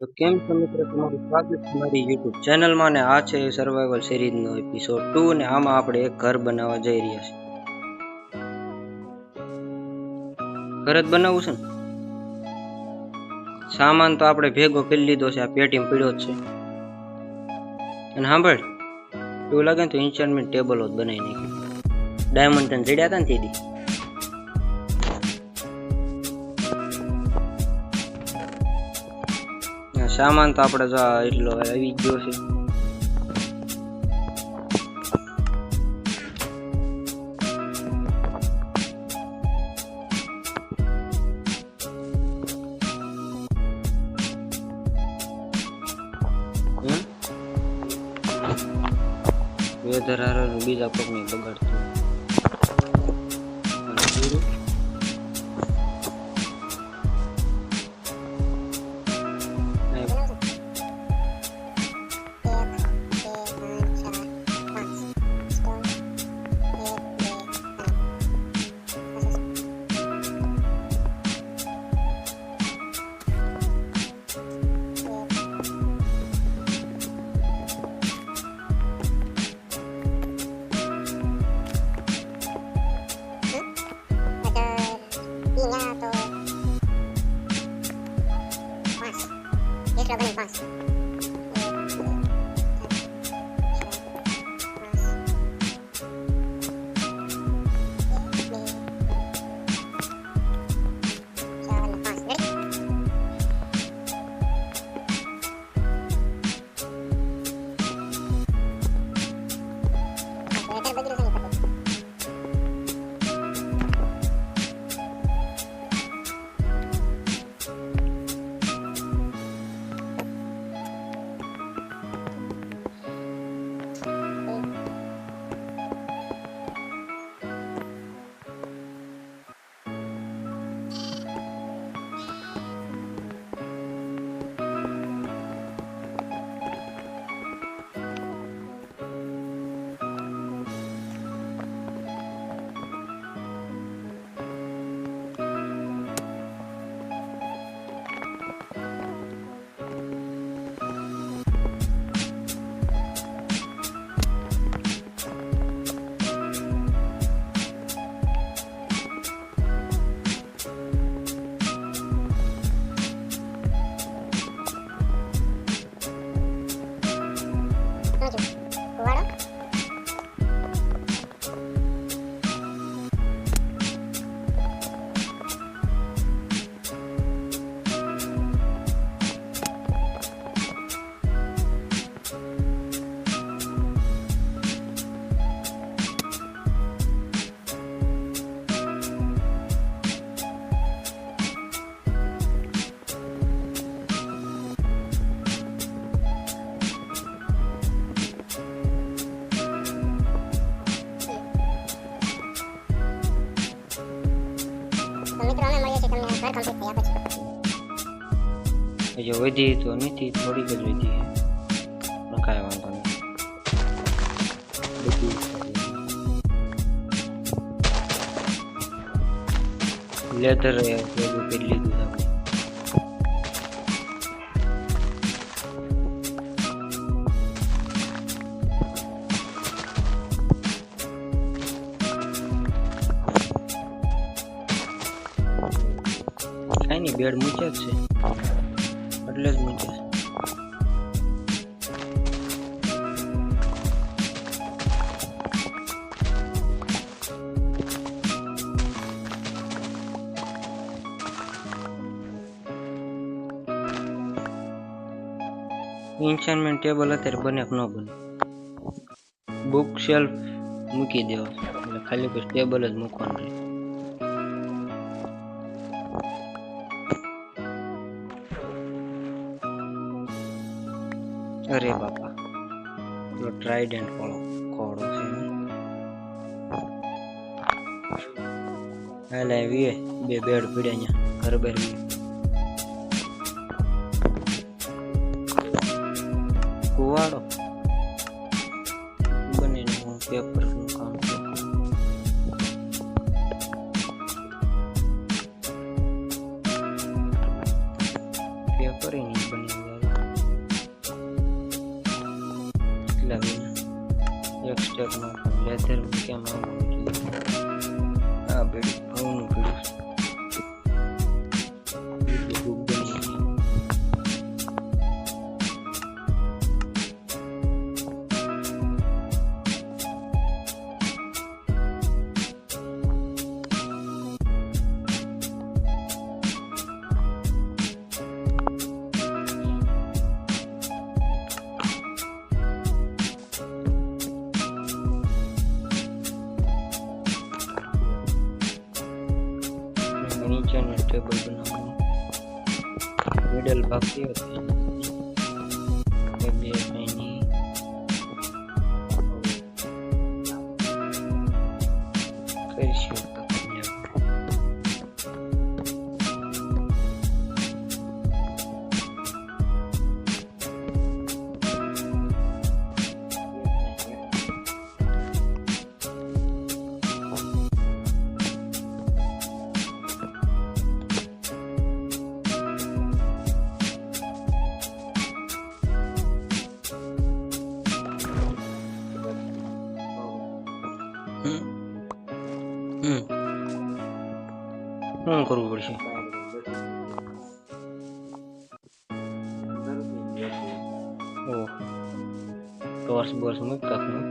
તો કેમ છો મિત્રો, તમારું સ્વાગત છે મારી યુટ્યુબ ચેનલમાં ને આ છે સર્વાઈવલ સિરીઝનો એપિસોડ 2 ને આમાં આપણે એક ઘર બનાવવા જઈ રહ્યા છીએ. ઘર જ બનાવવું છે ને. સામાન તો આપણે ભેગો કરી લીધો છે, આ પેટીમાં પડ્યો જ છે. અને સાંભળ, એવું લાગે ને તો ઇન્સ્ટ્રુમેન્ટ ટેબલ જ બનાવી નાખ્યું. ડાયમંડ તને જડ્યા હતા ને તેથી. સામાન તો આપણે જો એટલો આવી ગયો છે. વેધર હાર બીજા પગને બગાડતું. જો વધી તો નથી, થોડીક જ વધી છે, કાંઈ વાંધો નહીં. લેધર ભેગું કરી લીધું આપણે. કાંઈ નહીં, બેડ મૂક્યા જ છે એટલે જ મૂક્યા. ઇન્સ્ટ્રુમેન્ટ ટેબલ અત્યારે બને કે ન બને. બુક શેલ્ફ મૂકી દેવો એટલે ખાલી બસ ટેબલ જ મૂકવાનું રહે. અરે બાપા, પેલો ટ્રાઇડન્ટ વાળો ખોડો છે. હાલે વીએ બે બેડ પડ્યા અહીંયા ઘર બહાર. કુવાડો બનીને હું પેપરનું કામ કરું. પેપર નહીં બની જાય. ટી-શર્ટ માં લેધર કેમ આવવાનું આ બેડી ભાવનું પીડું नीचे टेबल बनाऊंगा मिडल बाकी होते हैं શું કરવું પડશે ટોર્ચ બોર્સ મૂક કાકનું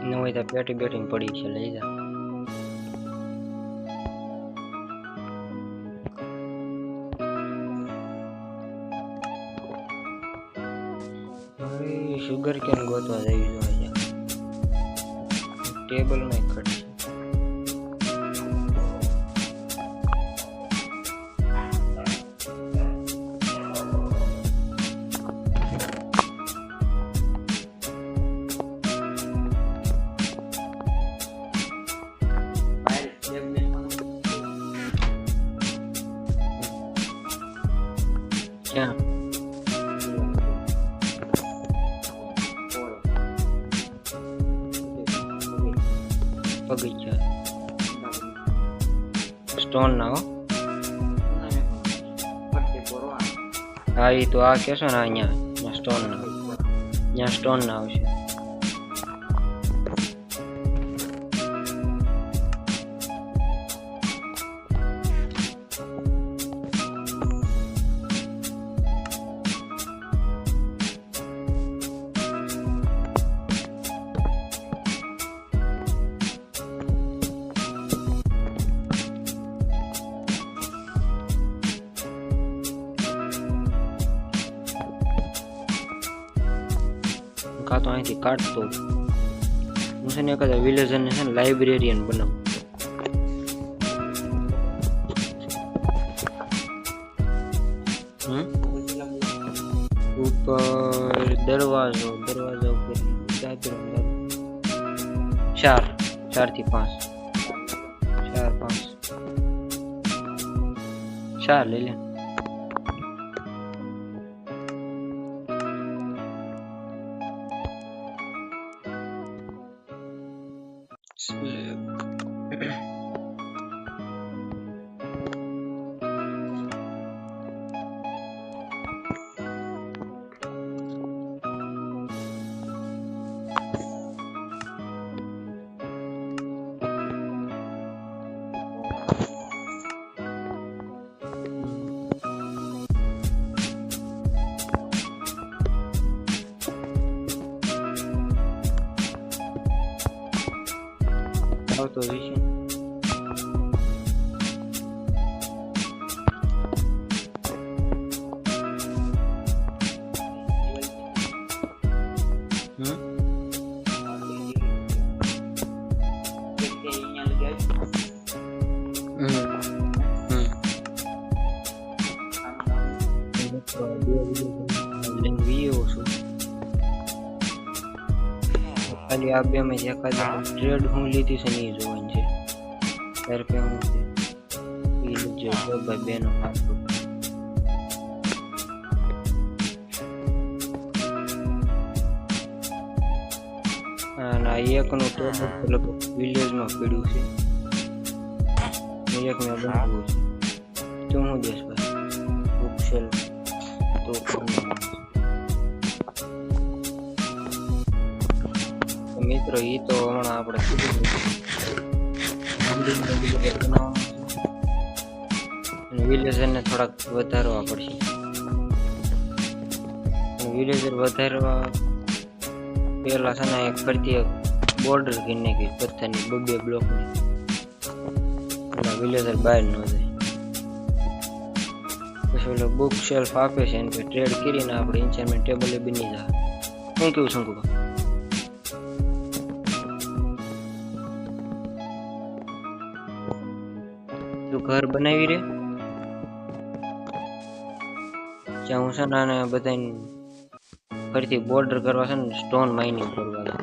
ન હોય તો પેટી બેટી પડી છે લઈ જા शुगर केन गोतवा जावी જોઈએ ટેબલ માં કટ क्या बगीचा स्टोन ना हो हाँ ये तो आ कैसा ना यहाँ स्टोन ना हो का तो અહીંથી કાઢતો હું છે ને એકાદા વિલેજર ને છે ને લાઇબ્રેરિયન બનાવું ઉપર દરવાજો ઉપર દાદરો 4 થી 5 4 લઈ લે આવતો વિશે खाली आप भी में एखादा ट्रेड हूँ लीधी से नहीं જોવાની છે સર पे હું છે એ જો ભાઈ બેનો ના એકનું ટેબલ લગભગ વિલેજમાં પડ્યું છે એક મેં બનાવ્યું છે તો હું દેશ ભાઈ બુક શેલ્ફ તો મિત્રો એ તો હમણાં આપણે કીધું વિલેજરને થોડાક વધારવા પડશે. વિલેજર વધારવા પેલા છે ને એક ફરતી બોર્ડર કરી નાખી પથ્થરની 2 બ્લોકની, વિલેજર બહાર ન જાય. પછી ઓલો બુક શેલ્ફ આપે છે એને ટ્રેડ કરીને આપણે એન્ચેન્ટમેન્ટ ટેબલ એ બની જાય. શું કેવું શંકુભાઈ? તું ઘર બનાવી રે જ્યાં હું છે ને આને બધાને ફરીથી બોર્ડર કરવા છે ને સ્ટોન માઇનિંગ કરવા છે.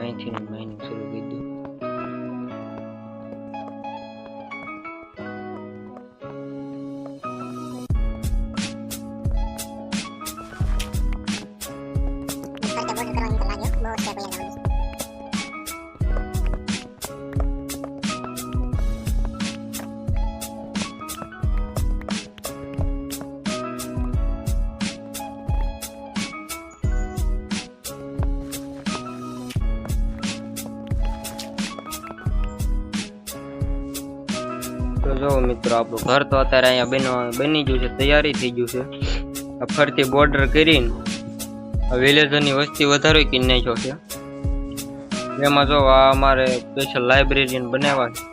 અહીંથી માઇનિંગ શરૂ કરી દઉં. તો જો મિત્રો આપણું ઘર તો અત્યારે અહીંયા બની ગયું છે, તૈયારી થઈ ગયું છે. ફરતી બોર્ડર કરીને વિલેજરની વસ્તી વધારો કરી નાખ્યો છે. એમાં જો આ અમારે સ્પેશિયલ લાઇબ્રેરી બનાવ્યા છે.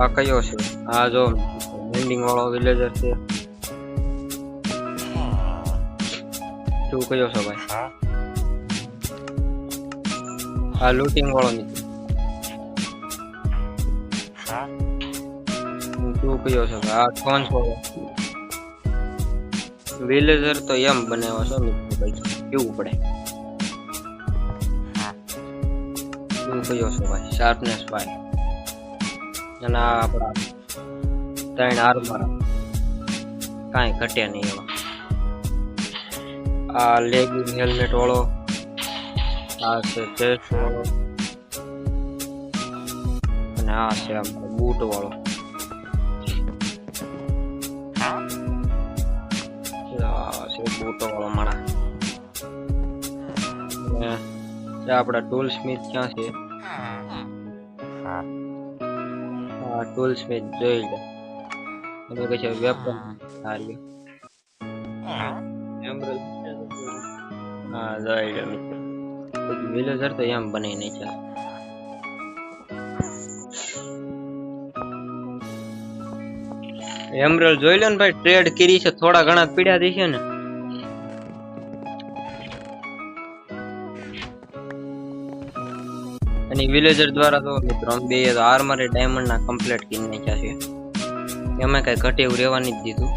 આ કયો છે? આ જો વેન્ડિંગ વાળો વિલેજર છે. શું કયો છો ભાઈ? આ લૂટિંગ વાળો મિત્રો શું કયો છો? આ ફોન વાળો વિલેજર તો એમ બનાવ્યા છો મિત્રો ભાઈ, કેવું પડે. શું કયો છો ભાઈ? શાર્પનેસ 5 અને આ આપણા 3 આર્મર કાંઈ ઘટે નહીં એવા. આ લેગિંગ હેલ્મેટ વાળો, આ છે ચેસ્ટ વાળો અને આ છે આપણો બૂટ વાળો. બૂટો વાળો માણા. આપડા ટૂલ સ્મિથ ક્યાં છે? હા ટૂલ સ્મિથ જોઈ લે. અમે કહે છે વેપન હાર્યો. હા જોઈ લે મિત્રો. વિલેજર તો એમ બની નહીં છે. એમરલ જોઈ લો ને ભાઈ, ટ્રેડ કરી છે, થોડા ઘણા પીડ્યા દી છે ને. અને વિલેજર દ્વારા તો મિત્રો બે આર્મર એ ડાયમંડ ના કમ્પ્લીટ કરી નાખ્યા છે. એમાં કઈ ઘટે એવું રહેવા નથી દીધું.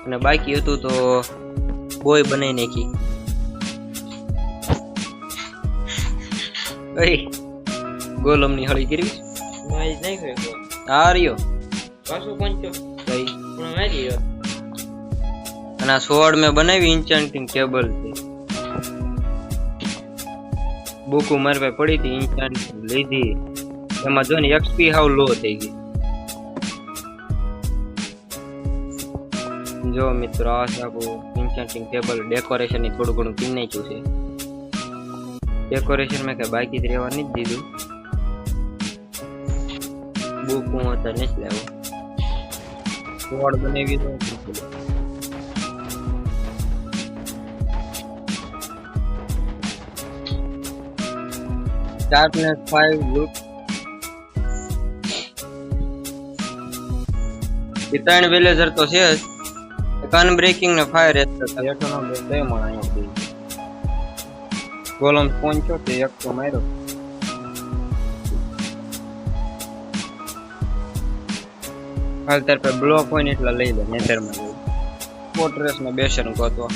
અને બાકી હતું તો બોય બનાવી નાખી. ગોલમ ની હળી કરી આ રહ્યો અને આ સોડ મેં બનાવી ઇન્ચેન્ટિંગ ટેબલ થી. બુક મારી પાસે પડી હતી, ઇન્ચેન્ટિંગ લીધી. એમાં જો ને એક્સપી હાવ લો થઈ ગઈ. જો મિત્રો આ છે આપણું ઇન્ચેન્ટિંગ ટેબલ. ડેકોરેશન ની થોડું ઘણું કરી નાખ્યું છે. ડેકોરેશન મેં કઈ બાકી જ રહેવા નથી દીધું. બુક હું અત્યારે નથી લાવ્યો. સોડ બનાવી દો. Sharpness 5 look. એ 3 વિલેજર તો છે જ. અનબ્રેકિંગ ને ફાયર એક્સેસ હેઠળનો બે મણ અહીંયા દે. ગોલમ પહોંચ્યો તે એક તો માર્યો. હાલ તાર પે બ્લોક હોય ને એટલા લઈ લે. નેધરમાં જઈ ફોર્ટ્રેસ ને બેસર ગોતવા.